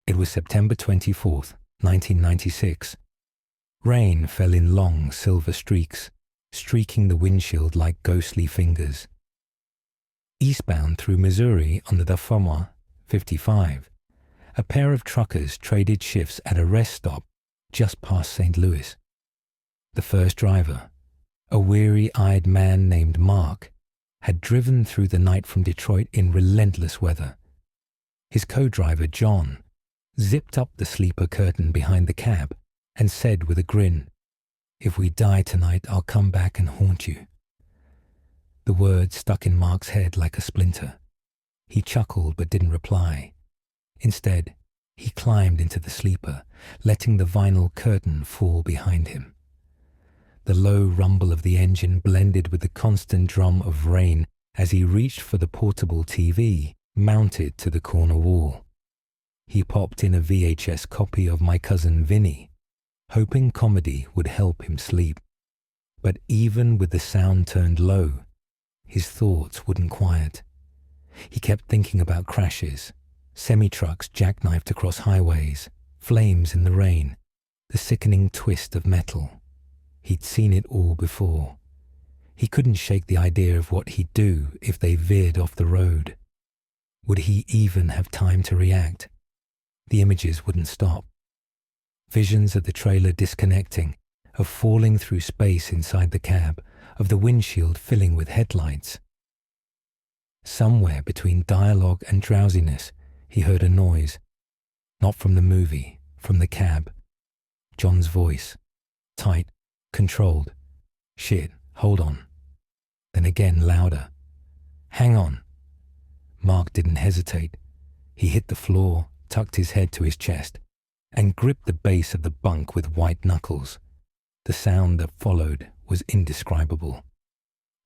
It was September 24th, 1996. Rain fell in long silver streaks, streaking the windshield like ghostly fingers. Eastbound through Missouri on the Tacoma 55, a pair of truckers traded shifts at a rest stop just past St. Louis. The first driver, a weary-eyed man named Mark, had driven through the night from Detroit in relentless weather. His co-driver, John, zipped up the sleeper curtain behind the cab and said with a grin, "If we die tonight, I'll come back and haunt you." The word stuck in Mark's head like a splinter. He chuckled but didn't reply. Instead, he climbed into the sleeper, letting the vinyl curtain fall behind him. The low rumble of the engine blended with the constant drum of rain as he reached for the portable TV mounted to the corner wall. He popped in a VHS copy of My Cousin Vinny, hoping comedy would help him sleep. But even with the sound turned low, his thoughts wouldn't quiet. He kept thinking about crashes, semi-trucks jackknifed across highways, flames in the rain, the sickening twist of metal. He'd seen it all before. He couldn't shake the idea of what he'd do if they veered off the road. Would he even have time to react? The images wouldn't stop. Visions of the trailer disconnecting, of falling through space inside the cab, of the windshield filling with headlights. Somewhere between dialogue and drowsiness, he heard a noise. Not from the movie, from the cab. John's voice. Tight, controlled. "Shit, hold on." Then again louder. "Hang on." Mark didn't hesitate. He hit the floor, tucked his head to his chest, and gripped the base of the bunk with white knuckles. The sound that followed was indescribable.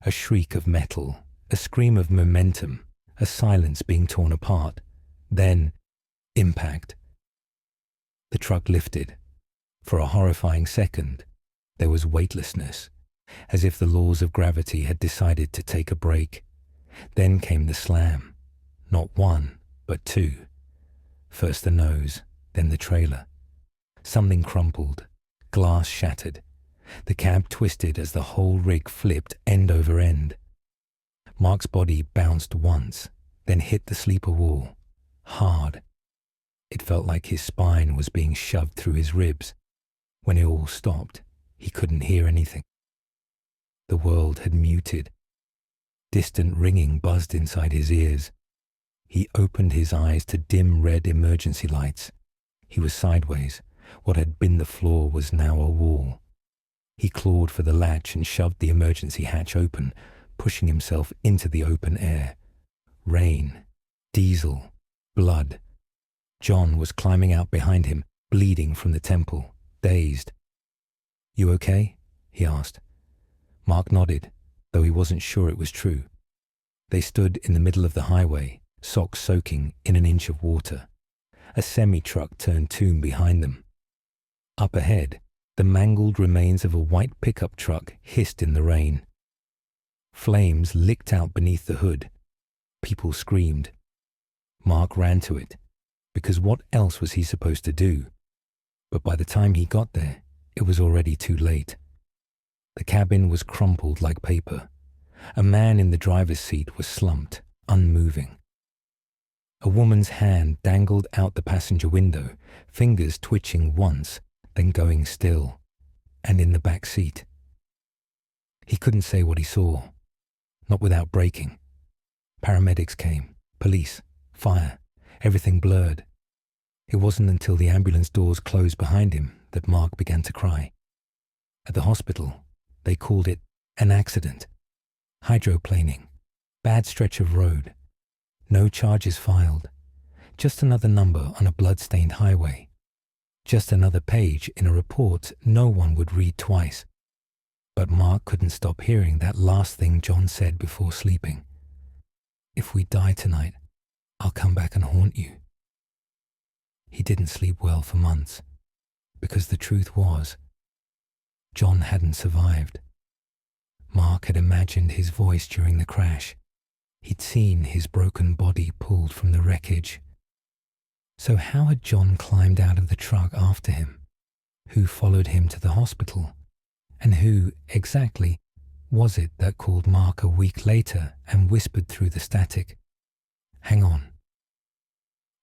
A shriek of metal, a scream of momentum, a silence being torn apart. Then, impact. The truck lifted. For a horrifying second, there was weightlessness, as if the laws of gravity had decided to take a break. Then came the slam. Not one, but two. First the nose, then the trailer. Something crumpled. Glass shattered. The cab twisted as the whole rig flipped end over end. Mark's body bounced once, then hit the sleeper wall. Hard. It felt like his spine was being shoved through his ribs. When it all stopped, he couldn't hear anything. The world had muted. Distant ringing buzzed inside his ears. He opened his eyes to dim red emergency lights. He was sideways. What had been the floor was now a wall. He clawed for the latch and shoved the emergency hatch open, pushing himself into the open air. Rain, diesel, blood. John was climbing out behind him, bleeding from the temple, dazed. "You okay?" he asked. Mark nodded, though he wasn't sure it was true. They stood in the middle of the highway, socks soaking in an inch of water. A semi-truck turned tomb behind them. Up ahead, the mangled remains of a white pickup truck hissed in the rain. Flames licked out beneath the hood. People screamed. Mark ran to it, because what else was he supposed to do? But by the time he got there, it was already too late. The cabin was crumpled like paper. A man in the driver's seat was slumped, unmoving. A woman's hand dangled out the passenger window, fingers twitching once, then going still, and in the back seat. He couldn't say what he saw, not without breaking. Paramedics came, police, fire, everything blurred. It wasn't until the ambulance doors closed behind him that Mark began to cry. At the hospital, they called it an accident, hydroplaning, bad stretch of road. No charges filed, just another number on a blood-stained highway, just another page in a report no one would read twice. But Mark couldn't stop hearing that last thing John said before sleeping. "If we die tonight, I'll come back and haunt you." He didn't sleep well for months, because the truth was, John hadn't survived. Mark had imagined his voice during the crash. He'd seen his broken body pulled from the wreckage. So how had John climbed out of the truck after him? Who followed him to the hospital? And who, exactly, was it that called Mark a week later and whispered through the static, "Hang on"?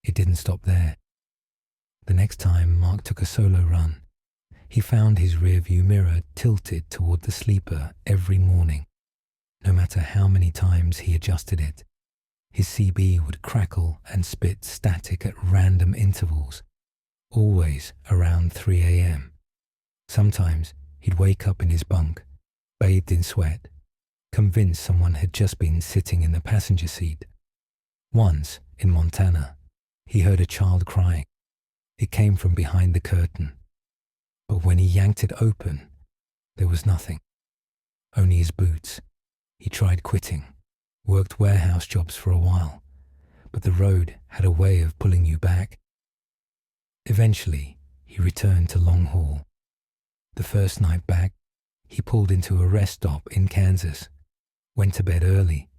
It didn't stop there. The next time Mark took a solo run, he found his rearview mirror tilted toward the sleeper every morning. No matter how many times he adjusted it, his CB would crackle and spit static at random intervals, always around 3 a.m. Sometimes he'd wake up in his bunk, bathed in sweat, convinced someone had just been sitting in the passenger seat. Once, in Montana, he heard a child crying. It came from behind the curtain. But when he yanked it open, there was nothing. Only his boots. He tried quitting, worked warehouse jobs for a while, but the road had a way of pulling you back. Eventually, he returned to Long Haul. The first night back, he pulled into a rest stop in Kansas, went to bed early.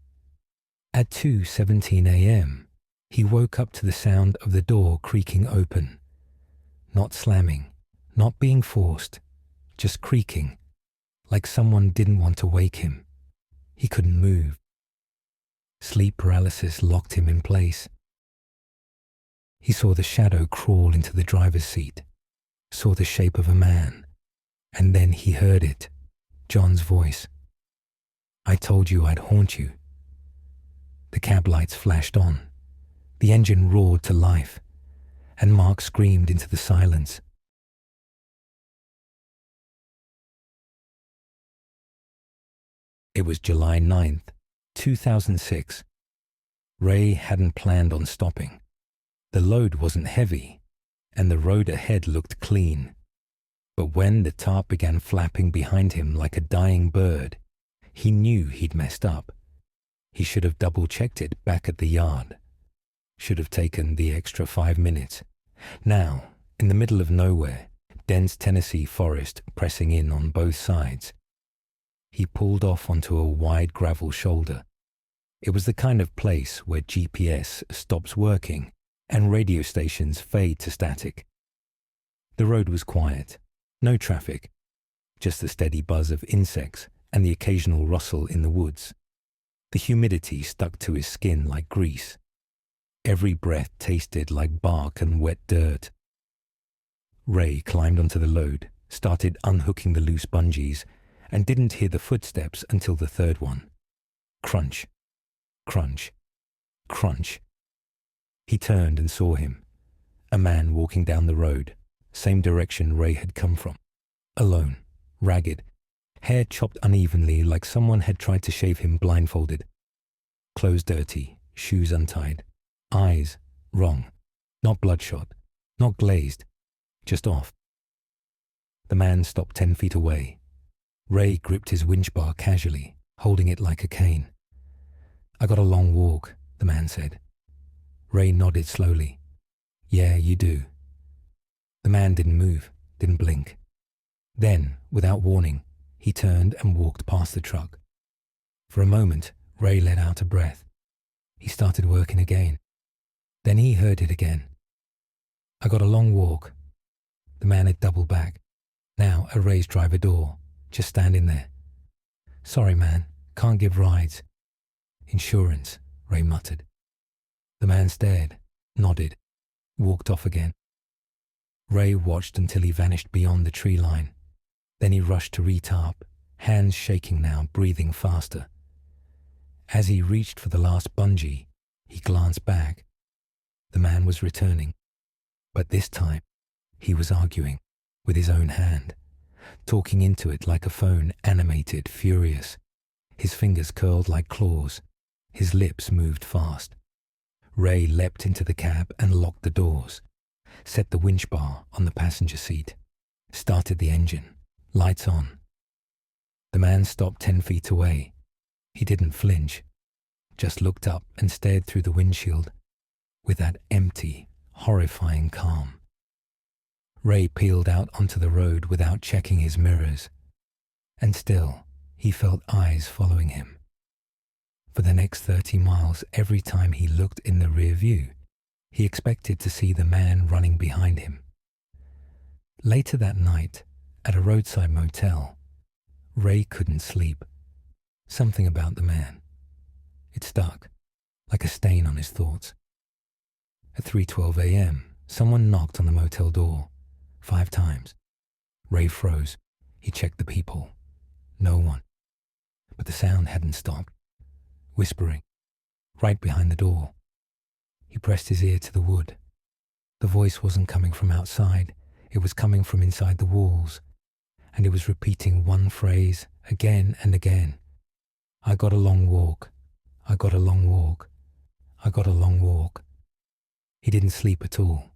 At 2:17 a.m., he woke up to the sound of the door creaking open. Not slamming, not being forced, just creaking, like someone didn't want to wake him. He couldn't move. Sleep paralysis locked him in place. He saw the shadow crawl into the driver's seat, saw the shape of a man, and then he heard it, John's voice. "I told you I'd haunt you." The cab lights flashed on. The engine roared to life, and Mark screamed into the silence. It was July 9th, 2006. Ray hadn't planned on stopping. The load wasn't heavy, and the road ahead looked clean. But when the tarp began flapping behind him like a dying bird, he knew he'd messed up. He should have double-checked it back at the yard. Should have taken the extra 5 minutes. Now, in the middle of nowhere, dense Tennessee forest pressing in on both sides, he pulled off onto a wide gravel shoulder. It was the kind of place where GPS stops working and radio stations fade to static. The road was quiet, no traffic, just the steady buzz of insects and the occasional rustle in the woods. The humidity stuck to his skin like grease. Every breath tasted like bark and wet dirt. Ray climbed onto the load, started unhooking the loose bungees, and didn't hear the footsteps until the third one. Crunch, crunch, crunch. He turned and saw him, a man walking down the road, same direction Ray had come from. Alone, ragged, hair chopped unevenly like someone had tried to shave him blindfolded. Clothes dirty, shoes untied, eyes wrong, not bloodshot, not glazed, just off. The man stopped 10 feet away. Ray gripped his winch bar casually, holding it like a cane. "I got a long walk," the man said. Ray nodded slowly. "Yeah, you do." The man didn't move, didn't blink. Then, without warning, he turned and walked past the truck. For a moment, Ray let out a breath. He started working again. Then he heard it again. "I got a long walk." The man had doubled back, now a raised driver door, just standing there. "Sorry, man, can't give rides." "Insurance," Ray muttered. The man stared, nodded, walked off again. Ray watched until he vanished beyond the tree line. Then he rushed to retarp, hands shaking now, breathing faster. As he reached for the last bungee, he glanced back. The man was returning, but this time he was arguing with his own hand, talking into it like a phone, animated, furious. His fingers curled like claws. His lips moved fast. Ray leapt into the cab and locked the doors, set the winch bar on the passenger seat, started the engine, lights on. The man stopped 10 feet away. He didn't flinch, just looked up and stared through the windshield with that empty, horrifying calm. Ray peeled out onto the road without checking his mirrors, and still he felt eyes following him. For the next 30 miles, every time he looked in the rear view, He expected to see the man running behind him. Later that night, at a roadside motel, Ray couldn't sleep. Something about the man. It stuck, like a stain on his thoughts. At 3:12 a.m., someone knocked on the motel door, 5 times. Ray froze. He checked the people. No one. But the sound hadn't stopped. Whispering, right behind the door. He pressed his ear to the wood. The voice wasn't coming from outside. It was coming from inside the walls. And it was repeating one phrase again and again. I got a long walk. I got a long walk. I got a long walk. He didn't sleep at all.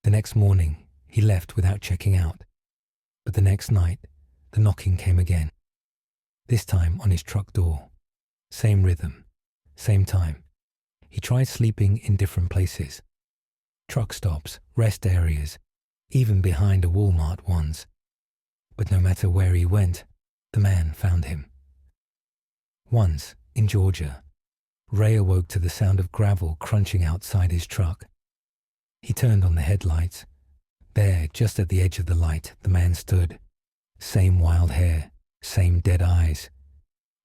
The next morning, he left without checking out. But the next night, the knocking came again. This time on his truck door. Same rhythm, same time. He tried sleeping in different places. Truck stops, rest areas, even behind a Walmart once. But no matter where he went, the man found him. Once, in Georgia, Ray awoke to the sound of gravel crunching outside his truck. He turned on the headlights. There, just at the edge of the light, the man stood. Same wild hair, same dead eyes.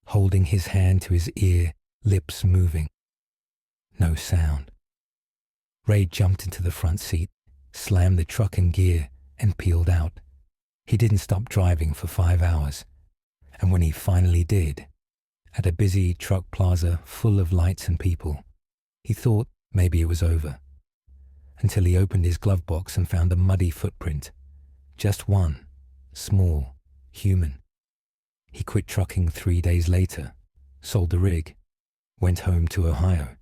Holding his hand to his ear, lips moving. No sound. Ray jumped into the front seat, slammed the truck in gear, and peeled out. He didn't stop driving for 5 hours. And when he finally did, at a busy truck plaza full of lights and people, he thought maybe it was over. Until he opened his glove box and found a muddy footprint. Just one, small, human. He quit trucking 3 days later, sold the rig, went home to Ohio,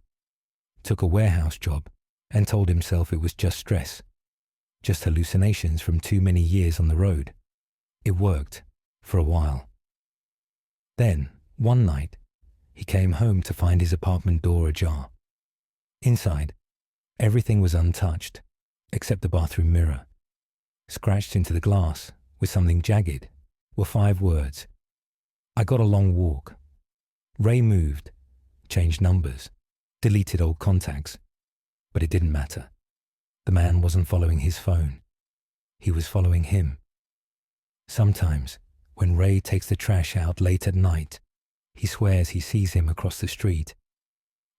took a warehouse job, and told himself it was just stress, just hallucinations from too many years on the road. It worked, for a while. Then, one night, he came home to find his apartment door ajar. Inside, everything was untouched, except the bathroom mirror. Scratched into the glass, with something jagged, were 5 words. I got a long walk. Ray moved, changed numbers, deleted old contacts. But it didn't matter. The man wasn't following his phone. He was following him. Sometimes, when Ray takes the trash out late at night, he swears he sees him across the street,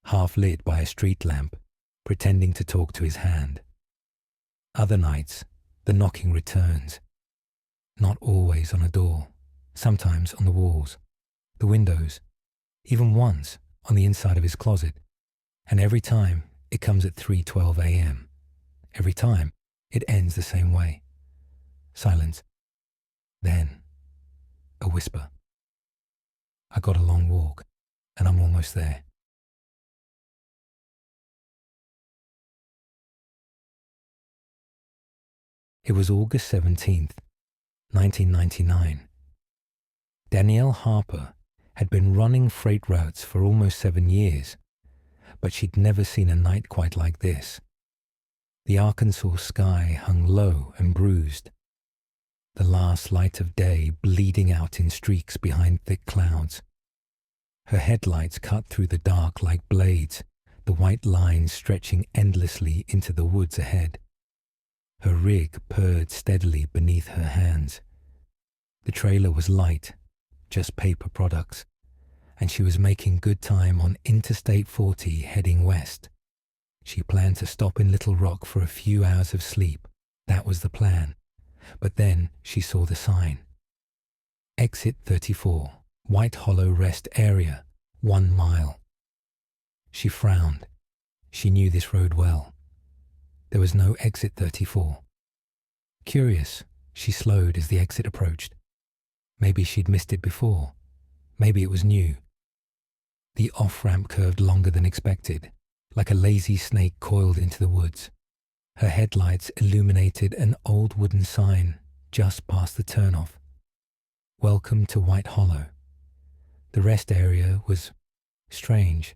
half lit by a street lamp, pretending to talk to his hand. Other nights, the knocking returns. Not always on a door, sometimes on the walls, the windows, even once on the inside of his closet. And every time, it comes at 3:12 a.m. Every time, it ends the same way. Silence. Then, a whisper. I got a long walk, and I'm almost there. It was August 17th, 1999. Danielle Harper had been running freight routes for almost 7 years, but she'd never seen a night quite like this. The Arkansas sky hung low and bruised, the last light of day bleeding out in streaks behind thick clouds. Her headlights cut through the dark like blades, the white lines stretching endlessly into the woods ahead. Her rig purred steadily beneath her hands. The trailer was light, just paper products, and she was making good time on Interstate 40 heading west. She planned to stop in Little Rock for a few hours of sleep. That was the plan. But then she saw the sign. Exit 34, White Hollow Rest Area, 1 mile. She frowned. She knew this road well. There was no exit 34. Curious, she slowed as the exit approached. Maybe she'd missed it before. Maybe it was new. The off-ramp curved longer than expected, like a lazy snake coiled into the woods. Her headlights illuminated an old wooden sign just past the turnoff. Welcome to White Hollow. The rest area was strange.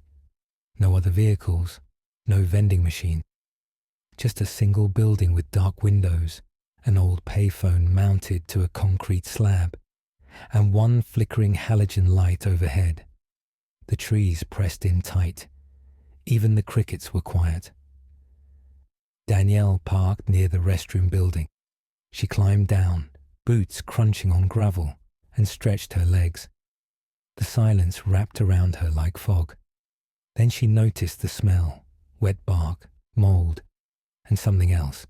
No other vehicles, no vending machine. Just a single building with dark windows, an old payphone mounted to a concrete slab, and one flickering halogen light overhead. The trees pressed in tight. Even the crickets were quiet. Danielle parked near the restroom building. She climbed down, boots crunching on gravel, and stretched her legs. The silence wrapped around her like fog. Then she noticed the smell, wet bark, mold, and something else.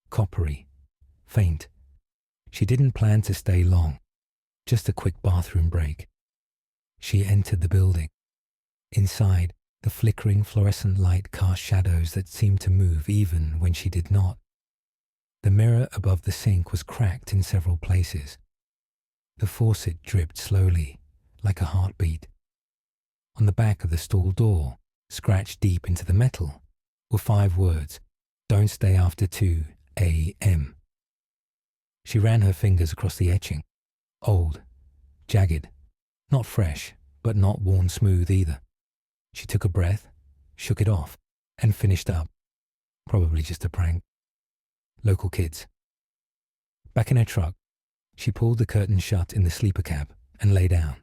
Coppery, faint. She didn't plan to stay long, just a quick bathroom break. She entered the building. Inside, the flickering fluorescent light cast shadows that seemed to move even when she did not. The mirror above the sink was cracked in several places. The faucet dripped slowly, like a heartbeat. On the back of the stall door, scratched deep into the metal, were 5 words: "Don't stay after 2 a.m." She ran her fingers across the etching. Old, jagged, not fresh, but not worn smooth either. She took a breath, shook it off, and finished up. Probably just a prank. Local kids. Back in her truck, she pulled the curtain shut in the sleeper cab and lay down.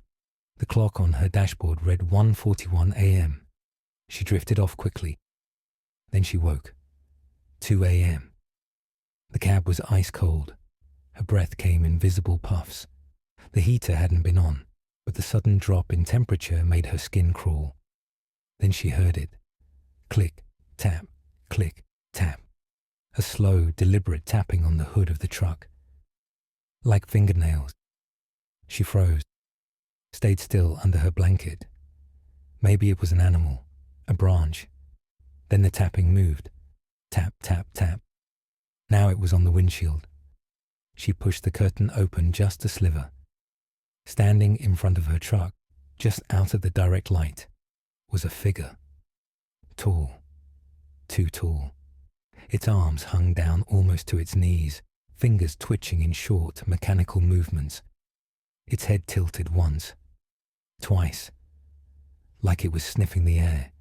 The clock on her dashboard read 1:41 a.m. She drifted off quickly. Then she woke. 2 a.m. The cab was ice cold. Her breath came in visible puffs. The heater hadn't been on, but the sudden drop in temperature made her skin crawl. Then she heard it. Click, tap, click, tap. A slow, deliberate tapping on the hood of the truck. Like fingernails. She froze, stayed still under her blanket. Maybe it was an animal, a branch. Then the tapping moved. Tap, tap, tap. Now it was on the windshield. She pushed the curtain open just a sliver. Standing in front of her truck, just out of the direct light, was a figure. Tall. Too tall. Its arms hung down almost to its knees, fingers twitching in short, mechanical movements. Its head tilted once, twice, like it was sniffing the air.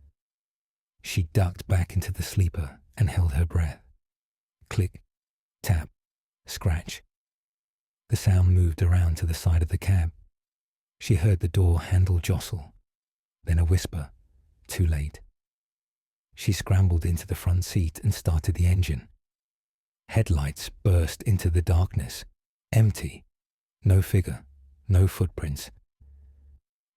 She ducked back into the sleeper and held her breath. Click, tap, scratch. The sound moved around to the side of the cab. She heard the door handle jostle, then a whisper, too late. She scrambled into the front seat and started the engine. Headlights burst into the darkness, empty, no figure, no footprints.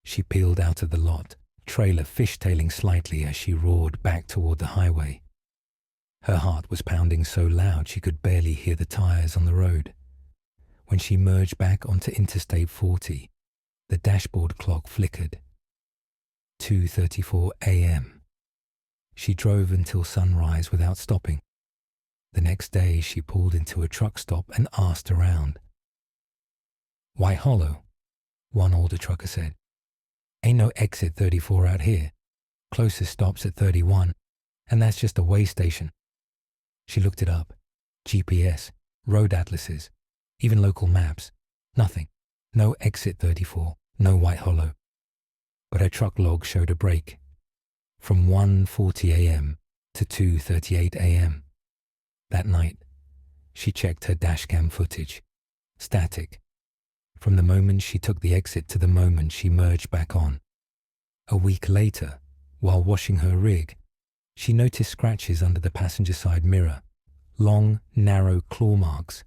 She peeled out of the lot, trailer fishtailing slightly as she roared back toward the highway. Her heart was pounding so loud she could barely hear the tires on the road. When she merged back onto Interstate 40, the dashboard clock flickered. 2:34 a.m. She drove until sunrise without stopping. The next day, she pulled into a truck stop and asked around. "White Hollow," one older trucker said. "Ain't no exit 34 out here. Closest stop's at 31, and that's just a way station." She looked it up. GPS, road atlases, even local maps. Nothing. No exit 34, no White Hollow. But her truck log showed a break. From 1:40 a.m. to 2:38 a.m. That night, she checked her dashcam footage. Static. From the moment she took the exit to the moment she merged back on. A week later, while washing her rig, she noticed scratches under the passenger side mirror. Long, narrow claw marks.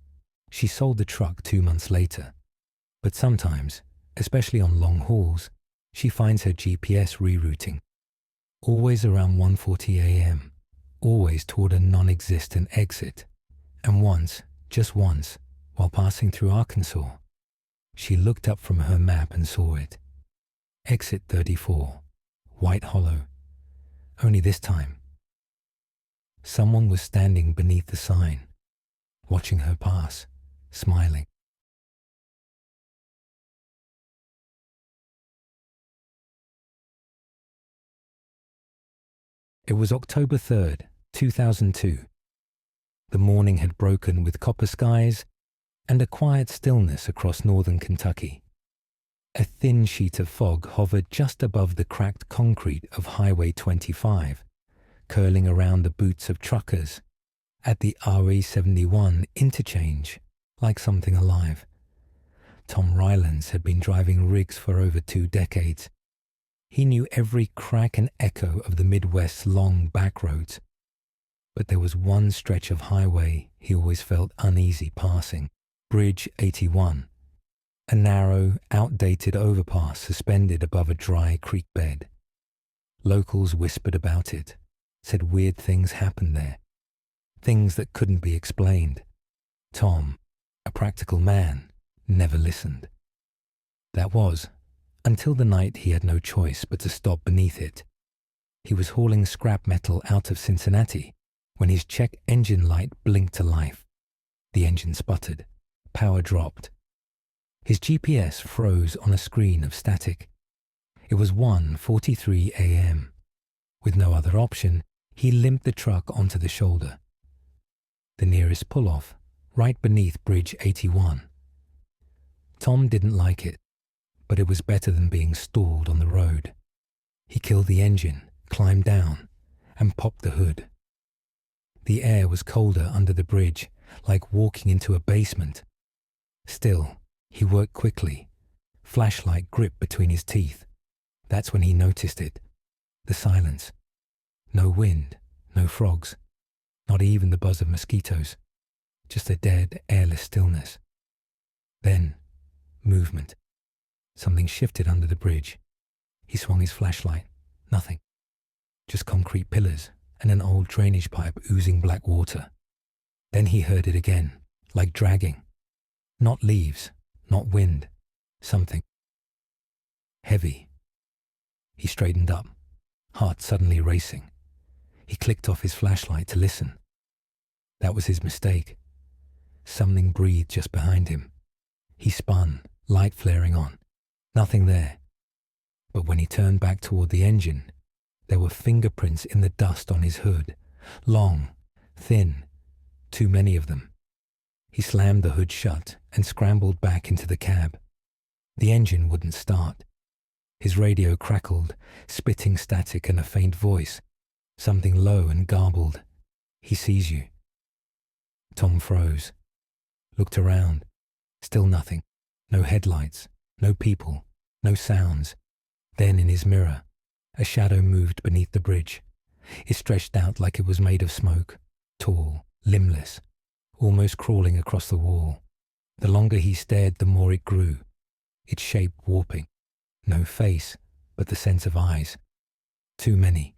She sold the truck 2 months later. But sometimes, especially on long hauls, she finds her GPS rerouting. Always around 1:40 a.m., always toward a non-existent exit. And once, just once, while passing through Arkansas, she looked up from her map and saw it. Exit 34, White Hollow. Only this time, someone was standing beneath the sign, watching her pass, smiling. It was October 3rd, 2002. The morning had broken with copper skies and a quiet stillness across northern Kentucky. A thin sheet of fog hovered just above the cracked concrete of Highway 25, curling around the boots of truckers at the RE71 interchange like something alive. Tom Rylands had been driving rigs for over 2 decades. He knew every crack and echo of the Midwest's long back roads. But there was one stretch of highway he always felt uneasy passing. Bridge 81. A narrow, outdated overpass suspended above a dry creek bed. Locals whispered about it, said weird things happened there. Things that couldn't be explained. Tom, a practical man, never listened. That was, until the night he had no choice but to stop beneath it. He was hauling scrap metal out of Cincinnati when his check engine light blinked to life. The engine sputtered. Power dropped. His GPS froze on a screen of static. It was 1:43 a.m. With no other option, he limped the truck onto the shoulder. The nearest pull-off, right beneath Bridge 81. Tom didn't like it, but it was better than being stalled on the road. He killed the engine, climbed down, and popped the hood. The air was colder under the bridge, like walking into a basement. Still, he worked quickly, flashlight gripped between his teeth. That's when he noticed it. The silence. No wind, no frogs, not even the buzz of mosquitoes. Just a dead, airless stillness. Then, movement. Something shifted under the bridge. He swung his flashlight. Nothing. Just concrete pillars and an old drainage pipe oozing black water. Then he heard it again, like dragging. Not leaves, not wind. Something. Heavy. He straightened up, heart suddenly racing. He clicked off his flashlight to listen. That was his mistake. Something breathed just behind him. He spun, light flaring on. Nothing there. But when he turned back toward the engine, there were fingerprints in the dust on his hood. Long, thin, too many of them. He slammed the hood shut and scrambled back into the cab. The engine wouldn't start. His radio crackled, spitting static and a faint voice, something low and garbled. He sees you. Tom froze, looked around. Still nothing. No headlights, no people, no sounds. Then in his mirror, a shadow moved beneath the bridge. It stretched out like it was made of smoke, tall, limbless, almost crawling across the wall. The longer he stared, the more it grew, its shape warping. No face, but the sense of eyes. Too many.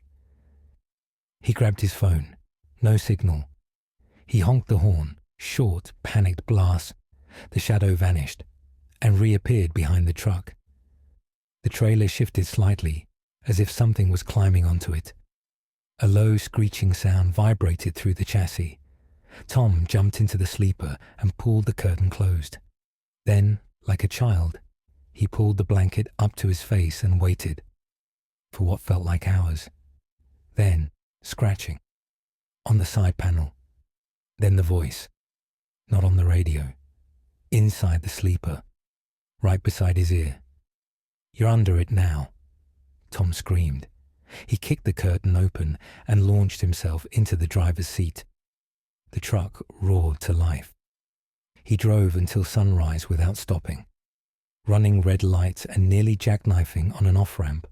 He grabbed his phone. No signal. He honked the horn, short, panicked blasts. The shadow vanished and reappeared behind the truck. The trailer shifted slightly, as if something was climbing onto it. A low screeching sound vibrated through the chassis. Tom jumped into the sleeper and pulled the curtain closed. Then, like a child, he pulled the blanket up to his face and waited for what felt like hours. Then, scratching on the side panel. Then the voice, not on the radio, inside the sleeper, right beside his ear. "You're under it now," Tom screamed. He kicked the curtain open and launched himself into the driver's seat. The truck roared to life. He drove until sunrise without stopping, running red lights and nearly jackknifing on an off-ramp.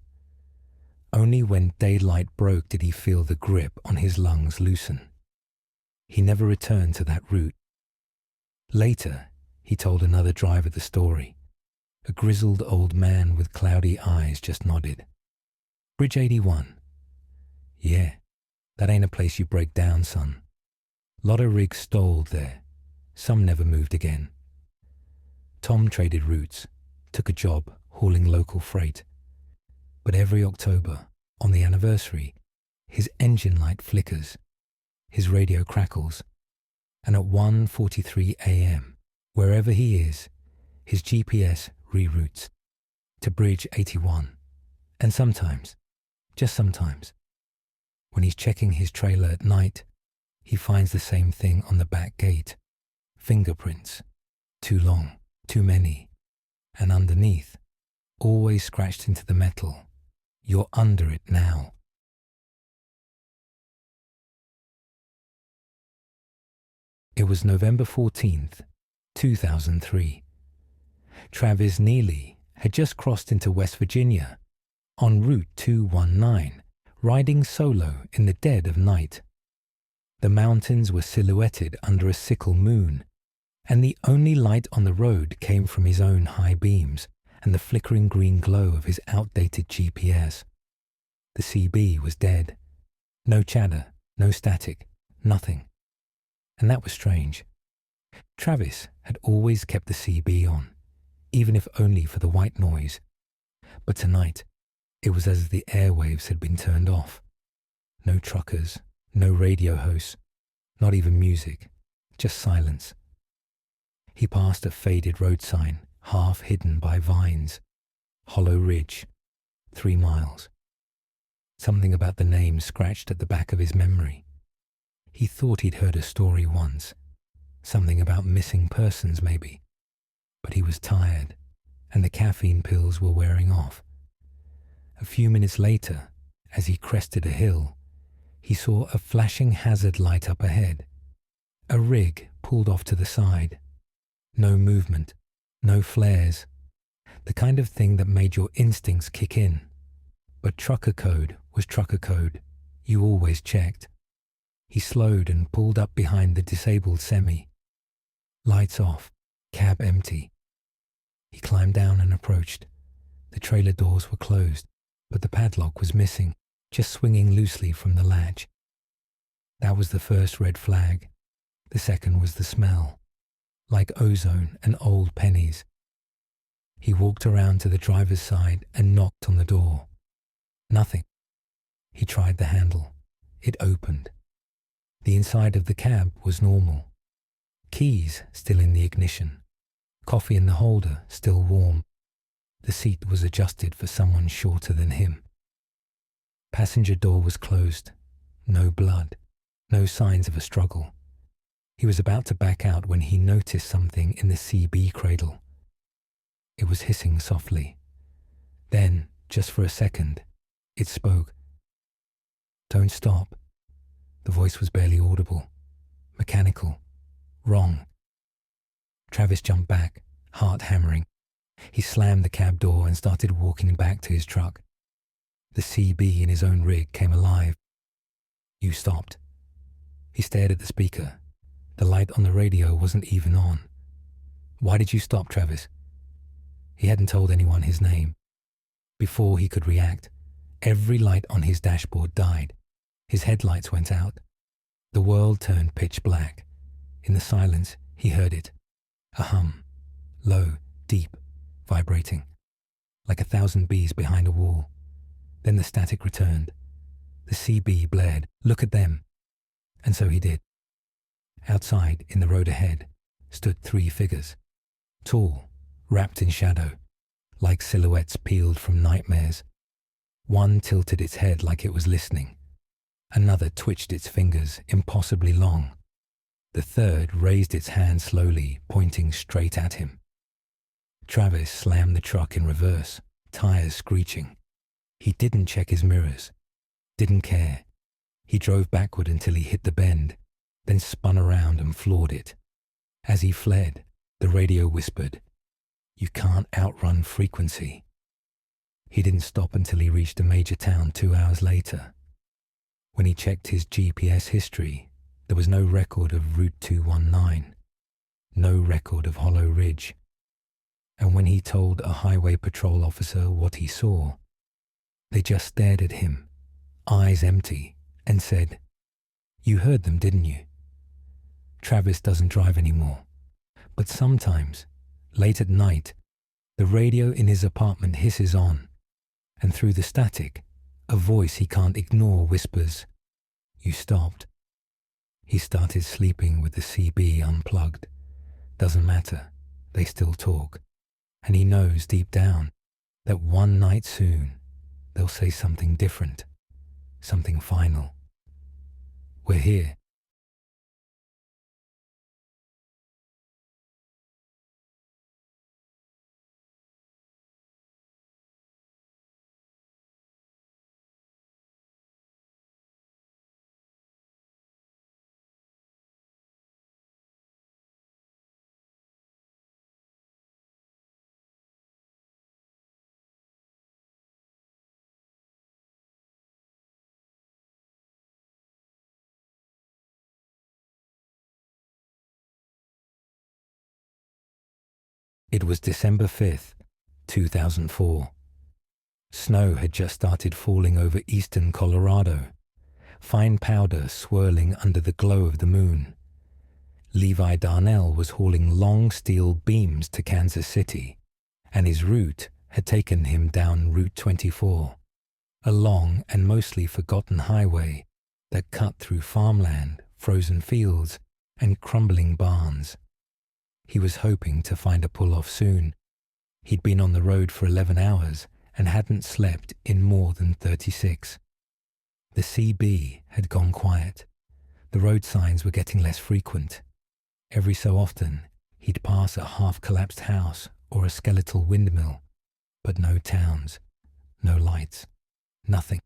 Only when daylight broke did he feel the grip on his lungs loosen. He never returned to that route. Later, he told another driver the story. A grizzled old man with cloudy eyes just nodded. "Bridge 81. Yeah, that ain't a place you break down, son. Lot of rigs stalled there. Some never moved again." Tom traded routes, took a job hauling local freight. But every October, on the anniversary, his engine light flickers, his radio crackles, and at 1:43 a.m., wherever he is, his GPS reroutes to Bridge 81. And sometimes, just sometimes, when he's checking his trailer at night, he finds the same thing on the back gate. Fingerprints. Too long, too many. And underneath, always scratched into the metal, "You're under it now." It was November 14th, 2003. Travis Neely had just crossed into West Virginia on Route 219, riding solo in the dead of night. The mountains were silhouetted under a sickle moon, and the only light on the road came from his own high beams and the flickering green glow of his outdated GPS. The CB was dead. No chatter, no static, nothing. And that was strange. Travis had always kept the CB on, even if only for the white noise. But tonight, it was as if the airwaves had been turned off. No truckers, no radio hosts, not even music, just silence. He passed a faded road sign, half hidden by vines. Hollow Ridge, 3 miles. Something about the name scratched at the back of his memory. He thought he'd heard a story once, something about missing persons maybe. But he was tired, and the caffeine pills were wearing off. A few minutes later, as he crested a hill, he saw a flashing hazard light up ahead. A rig pulled off to the side. No movement, no flares. The kind of thing that made your instincts kick in. But trucker code was trucker code. You always checked. He slowed and pulled up behind the disabled semi. Lights off, cab empty. He climbed down and approached. The trailer doors were closed, but the padlock was missing, just swinging loosely from the latch. That was the first red flag. The second was the smell, like ozone and old pennies. He walked around to the driver's side and knocked on the door. Nothing. He tried the handle. It opened. The inside of the cab was normal. Keys still in the ignition. Coffee in the holder still warm. The seat was adjusted for someone shorter than him. Passenger door was closed. No blood. No signs of a struggle. He was about to back out when he noticed something in the CB cradle. It was hissing softly. Then, just for a second, it spoke. "Don't stop." The voice was barely audible. Mechanical. Wrong. Travis jumped back, heart hammering. He slammed the cab door and started walking back to his truck. The CB in his own rig came alive. "You stopped." He stared at the speaker. The light on the radio wasn't even on. "Why did you stop, Travis?" He hadn't told anyone his name. Before he could react, every light on his dashboard died. His headlights went out. The world turned pitch black. In the silence, he heard it. A hum. Low, deep, vibrating. Like 1,000 bees behind a wall. Then the static returned. The CB blared, "Look at them." And so he did. Outside, in the road ahead, stood 3 figures. Tall, wrapped in shadow, like silhouettes peeled from nightmares. One tilted its head like it was listening. Another twitched its fingers, impossibly long. The third raised its hand slowly, pointing straight at him. Travis slammed the truck in reverse, tires screeching. He didn't check his mirrors. Didn't care. He drove backward until he hit the bend, then spun around and floored it. As he fled, the radio whispered, "You can't outrun frequency." He didn't stop until he reached a major town 2 hours later. When he checked his GPS history, there was no record of Route 219, no record of Hollow Ridge. And when he told a highway patrol officer what he saw, they just stared at him, eyes empty, and said, "You heard them, didn't you?" Travis doesn't drive anymore, but sometimes, late at night, the radio in his apartment hisses on, and through the static, a voice he can't ignore whispers, "You stopped." He started sleeping with the CB unplugged. Doesn't matter, they still talk. And he knows deep down that one night soon they'll say something different, something final. We're here. It was December 5th, 2004. Snow had just started falling over eastern Colorado, fine powder swirling under the glow of the moon. Levi Darnell was hauling long steel beams to Kansas City, and his route had taken him down Route 24, a long and mostly forgotten highway that cut through farmland, frozen fields, and crumbling barns. He was hoping to find a pull-off soon. He'd been on the road for 11 hours and hadn't slept in more than 36. The CB had gone quiet. The road signs were getting less frequent. Every so often, he'd pass a half-collapsed house or a skeletal windmill, but no towns, no lights, nothing.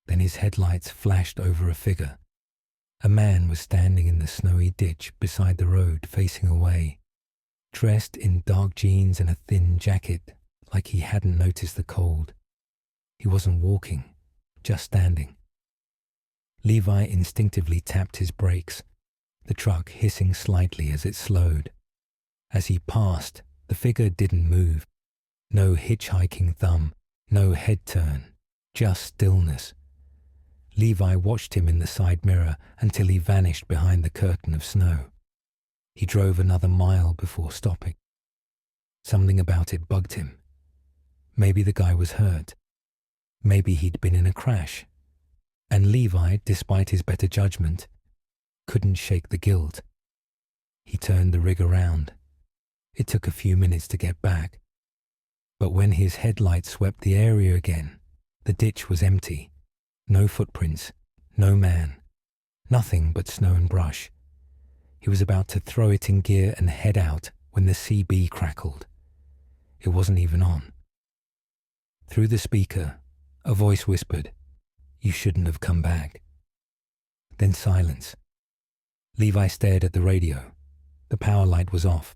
Then his headlights flashed over a figure. A man was standing in the snowy ditch beside the road, facing away, dressed in dark jeans and a thin jacket, like he hadn't noticed the cold. He wasn't walking, just standing. Levi instinctively tapped his brakes, the truck hissing slightly as it slowed. As he passed, the figure didn't move. No hitchhiking thumb, no head turn, just stillness. Levi watched him in the side mirror until he vanished behind the curtain of snow. He drove another mile before stopping. Something about it bugged him. Maybe the guy was hurt. Maybe he'd been in a crash. And Levi, despite his better judgment, couldn't shake the guilt. He turned the rig around. It took a few minutes to get back. But when his headlights swept the area again, the ditch was empty. No footprints, no man, nothing but snow and brush. He was about to throw it in gear and head out when the CB crackled. It wasn't even on. Through the speaker, a voice whispered, "You shouldn't have come back." Then silence. Levi stared at the radio. The power light was off.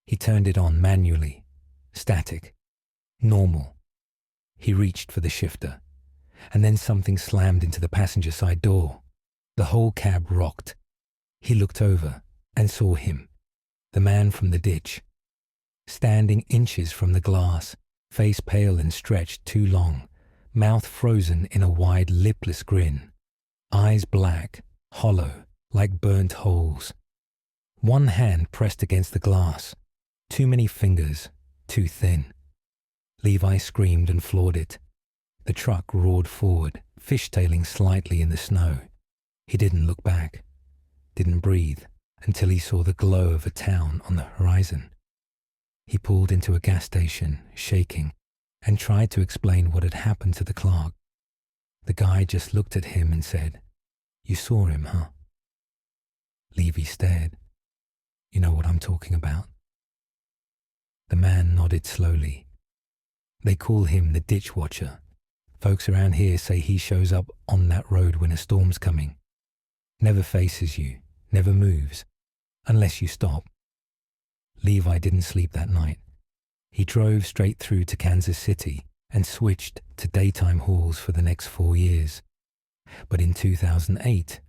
He turned it on manually. Static. Normal. He reached for the shifter. And then something slammed into the passenger side door. The whole cab rocked. He looked over and saw him, the man from the ditch, standing inches from the glass, face pale and stretched too long, mouth frozen in a wide lipless grin, eyes black, hollow, like burnt holes. One hand pressed against the glass, too many fingers, too thin. Levi screamed and floored it. The truck roared forward, fishtailing slightly in the snow. He didn't look back, didn't breathe, until he saw the glow of a town on the horizon. He pulled into a gas station, shaking, and tried to explain what had happened to the clerk. The guy just looked at him and said, "You saw him, huh?" Levi stared. "You know what I'm talking about?" The man nodded slowly. "They call him the ditch watcher. Folks around here say he shows up on that road when a storm's coming. Never faces you, never moves, unless you stop." Levi didn't sleep that night. He drove straight through to Kansas City and switched to daytime hauls for the next 4 years. But in 2008,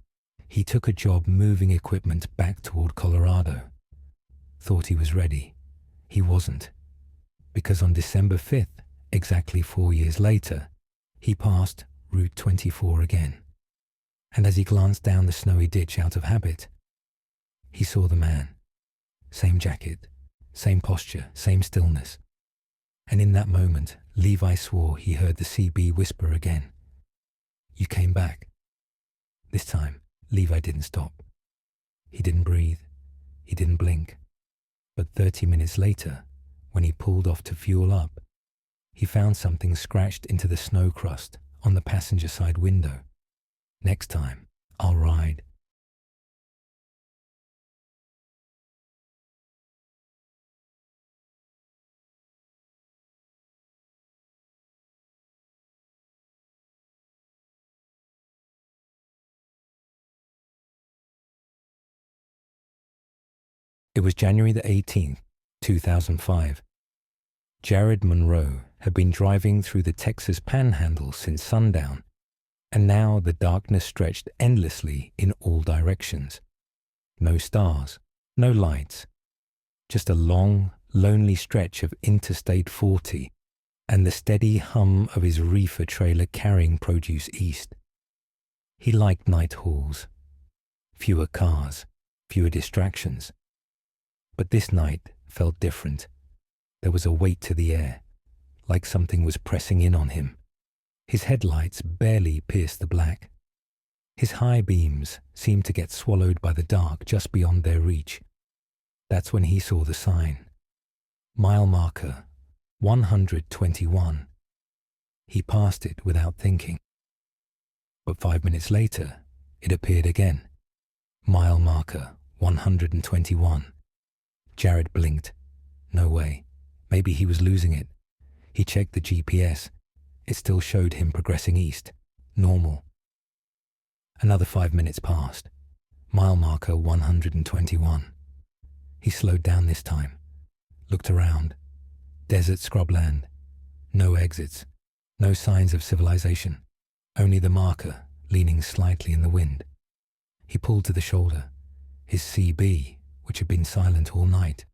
he took a job moving equipment back toward Colorado. Thought he was ready. He wasn't. Because on December 5th, exactly 4 years later, he passed Route 24 again. And as he glanced down the snowy ditch out of habit, he saw the man. Same jacket, same posture, same stillness. And in that moment, Levi swore he heard the CB whisper again, "You came back." This time, Levi didn't stop. He didn't breathe. He didn't blink. But 30 minutes later, when he pulled off to fuel up, he found something scratched into the snow crust on the passenger side window. "Next time, I'll ride." It was January the 18th, 2005. Jared Monroe had been driving through the Texas Panhandle since sundown, and now the darkness stretched endlessly in all directions. No stars, no lights, just a long, lonely stretch of Interstate 40 and the steady hum of his reefer trailer carrying produce east. He liked night hauls. Fewer cars, fewer distractions. But this night felt different. There was a weight to the air, like something was pressing in on him. His headlights barely pierced the black. His high beams seemed to get swallowed by the dark just beyond their reach. That's when he saw the sign. Mile marker 121. He passed it without thinking. But 5 minutes later, it appeared again. Mile marker 121. Jared blinked. No way. Maybe he was losing it. He checked the GPS. It still showed him progressing east. Normal. Another 5 minutes passed. Mile marker 121. He slowed down this time. Looked around. Desert scrubland. No exits. No signs of civilization. Only the marker leaning slightly in the wind. He pulled to the shoulder. His CB, which had been silent all night,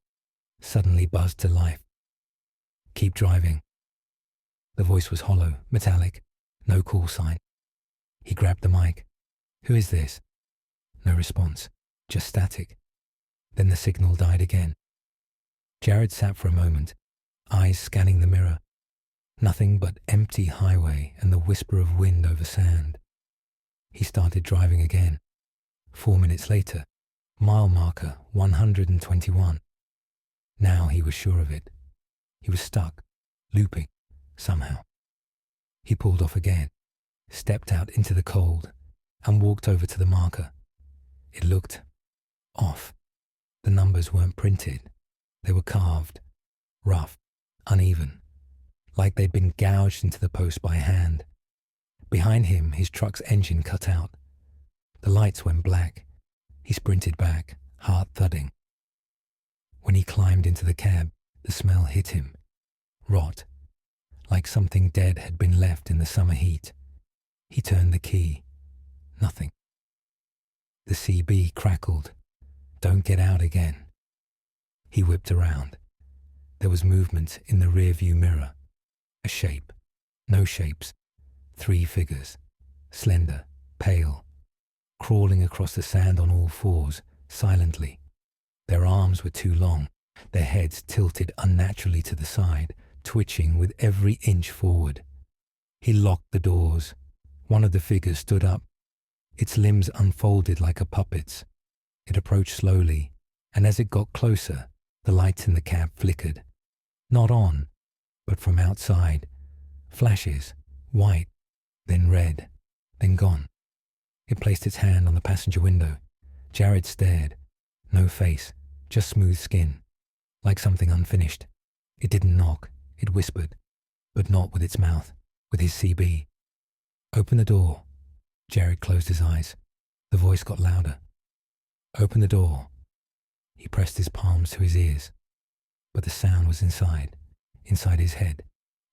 suddenly buzzed to life. Keep driving. The voice was hollow, metallic. No call sign. He grabbed the mic. Who is this? No response. Just static. Then the signal died again. Jared sat for a moment, eyes scanning the mirror. Nothing but empty highway and the whisper of wind over sand. He started driving again. 4 minutes later, mile marker 121. Now he was sure of it. He was stuck, looping, somehow. He pulled off again, stepped out into the cold, and walked over to the marker. It looked off. The numbers weren't printed. They were carved, rough, uneven, like they'd been gouged into the post by hand. Behind him, his truck's engine cut out. The lights went black. He sprinted back, heart thudding. When he climbed into the cab, the smell hit him. Rot, like something dead had been left in the summer heat. He turned the key. Nothing. The CB crackled. Don't get out again. He whipped around. There was movement in the rear-view mirror. A shape. No shapes. 3 figures. Slender, pale. Crawling across the sand on all fours, silently. Their arms were too long. Their heads tilted unnaturally to the side, twitching with every inch forward. He locked the doors. One of the figures stood up. Its limbs unfolded like a puppet's. It approached slowly, and as it got closer, the lights in the cab flickered. Not on, but from outside. Flashes, white, then red, then gone. It placed its hand on the passenger window. Jared stared. No face, just smooth skin, like something unfinished. It didn't knock, it whispered, but not with its mouth, with his CB. Open the door. Jared closed his eyes. The voice got louder. Open the door. He pressed his palms to his ears, but the sound was inside his head.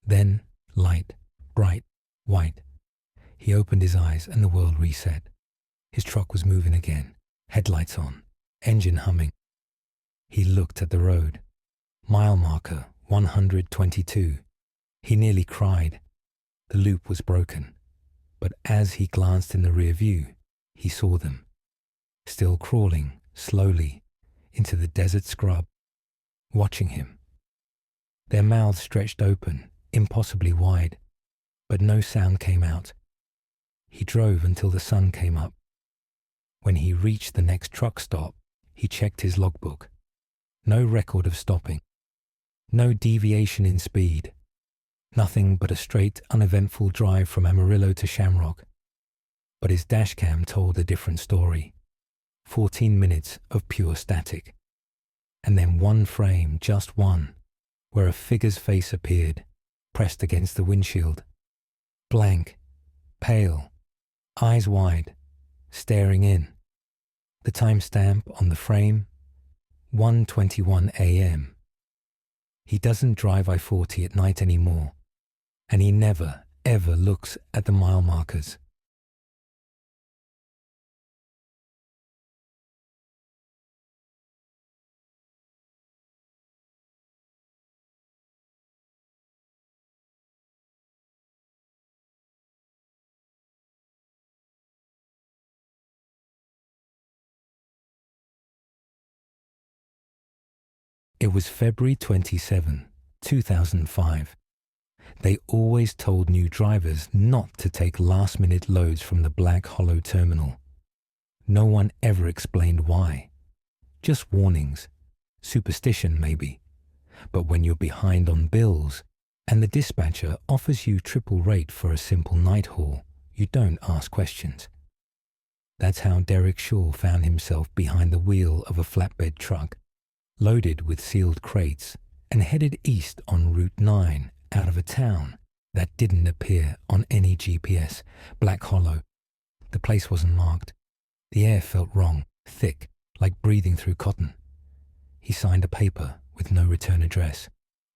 Then, light, bright, white. He opened his eyes and the world reset. His truck was moving again, headlights on, engine humming. He looked at the road. Mile marker 122. He nearly cried. The loop was broken, but as he glanced in the rear view, he saw them, still crawling slowly into the desert scrub, watching him. Their mouths stretched open, impossibly wide, but no sound came out. He drove until the sun came up. When he reached the next truck stop, he checked his logbook. No record of stopping. No deviation in speed. Nothing but a straight, uneventful drive from Amarillo to Shamrock. But his dashcam told a different story. 14 minutes of pure static. And then one frame, just one, where a figure's face appeared, pressed against the windshield. Blank, pale, eyes wide, staring in. The timestamp on the frame, 1:21 a.m. He doesn't drive I-40 at night anymore, and he never, ever looks at the mile markers. It was February 27, 2005. They always told new drivers not to take last-minute loads from the Black Hollow terminal. No one ever explained why. Just warnings. Superstition, maybe. But when you're behind on bills and the dispatcher offers you triple rate for a simple night haul, you don't ask questions. That's how Derek Shaw found himself behind the wheel of a flatbed truck, loaded with sealed crates, and headed east on Route 9 out of a town that didn't appear on any GPS, Black Hollow. The place wasn't marked. The air felt wrong, thick, like breathing through cotton. He signed a paper with no return address,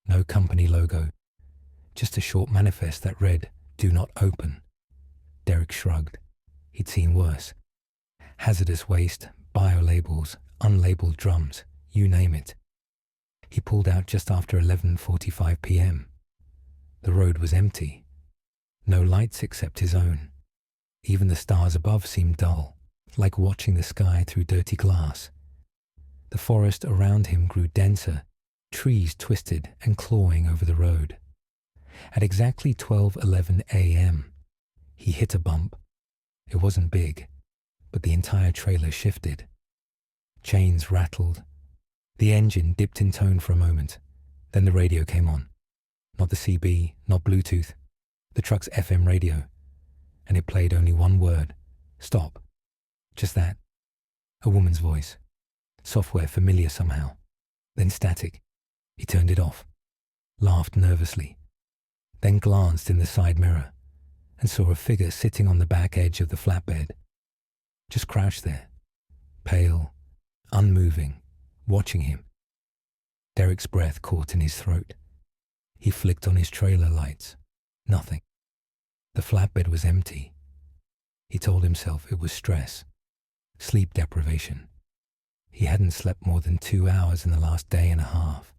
no company logo, just a short manifest that read, "Do not open." Derek shrugged. He'd seen worse. Hazardous waste, biolabels, unlabeled drums, you name it. He pulled out just after 11:45 p.m. The road was empty. No lights except his own. Even the stars above seemed dull, like watching the sky through dirty glass. The forest around him grew denser, trees twisted and clawing over the road. At exactly 12:11 a.m., he hit a bump. It wasn't big, but the entire trailer shifted. Chains rattled. The engine dipped in tone for a moment. Then the radio came on. Not the CB, not Bluetooth. The truck's FM radio. And it played only one word. Stop. Just that. A woman's voice. Software familiar somehow. Then static. He turned it off. Laughed nervously. Then glanced in the side mirror and saw a figure sitting on the back edge of the flatbed. Just crouched there. Pale, unmoving, watching him. Derek's breath caught in his throat. He flicked on his trailer lights. Nothing. The flatbed was empty. He told himself it was stress, sleep deprivation. He hadn't slept more than 2 hours in the last day and a half.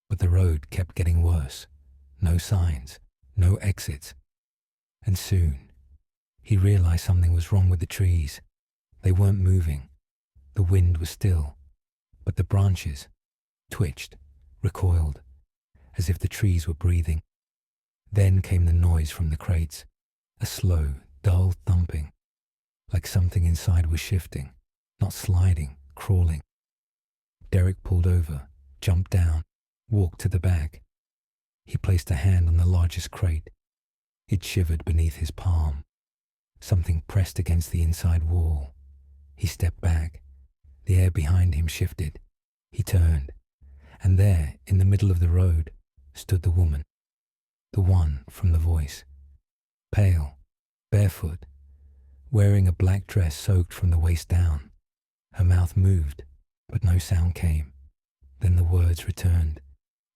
But the road kept getting worse. No signs, no exits. And soon, he realized something was wrong with the trees. They weren't moving. The wind was still, but the branches twitched, recoiled, as if the trees were breathing. Then came the noise from the crates, a slow, dull thumping, like something inside was shifting, not sliding, crawling. Derek pulled over, jumped down, walked to the back. He placed a hand on the largest crate. It shivered beneath his palm. Something pressed against the inside wall. He stepped back. The air behind him shifted. He turned, and there, in the middle of the road, stood the woman. The one from the voice. Pale, barefoot, wearing a black dress soaked from the waist down. Her mouth moved, but no sound came. Then the words returned,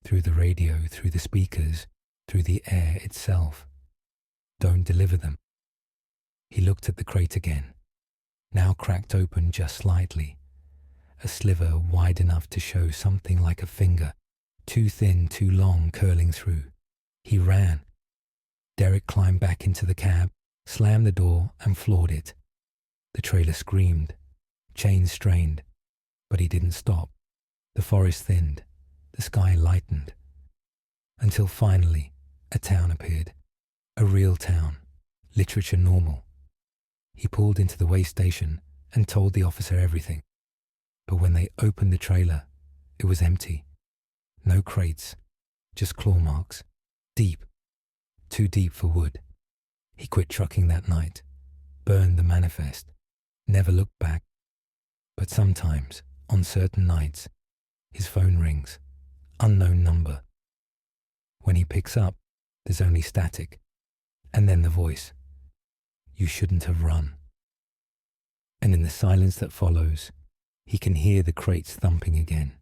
through the radio, through the speakers, through the air itself. Don't deliver them. He looked at the crate again, now cracked open just slightly, a sliver wide enough to show something like a finger, too thin, too long, curling through. He ran. Derek climbed back into the cab, slammed the door, and floored it. The trailer screamed. Chains strained. But he didn't stop. The forest thinned. The sky lightened. Until finally, a town appeared. A real town. Literature normal. He pulled into the way station and told the officer everything. But when they opened the trailer, it was empty. No crates. Just claw marks. Deep. Too deep for wood. He quit trucking that night. Burned the manifest. Never looked back. But sometimes, on certain nights, his phone rings. Unknown number. When he picks up, there's only static. And then the voice. You shouldn't have run. And in the silence that follows, he can hear the crates thumping again.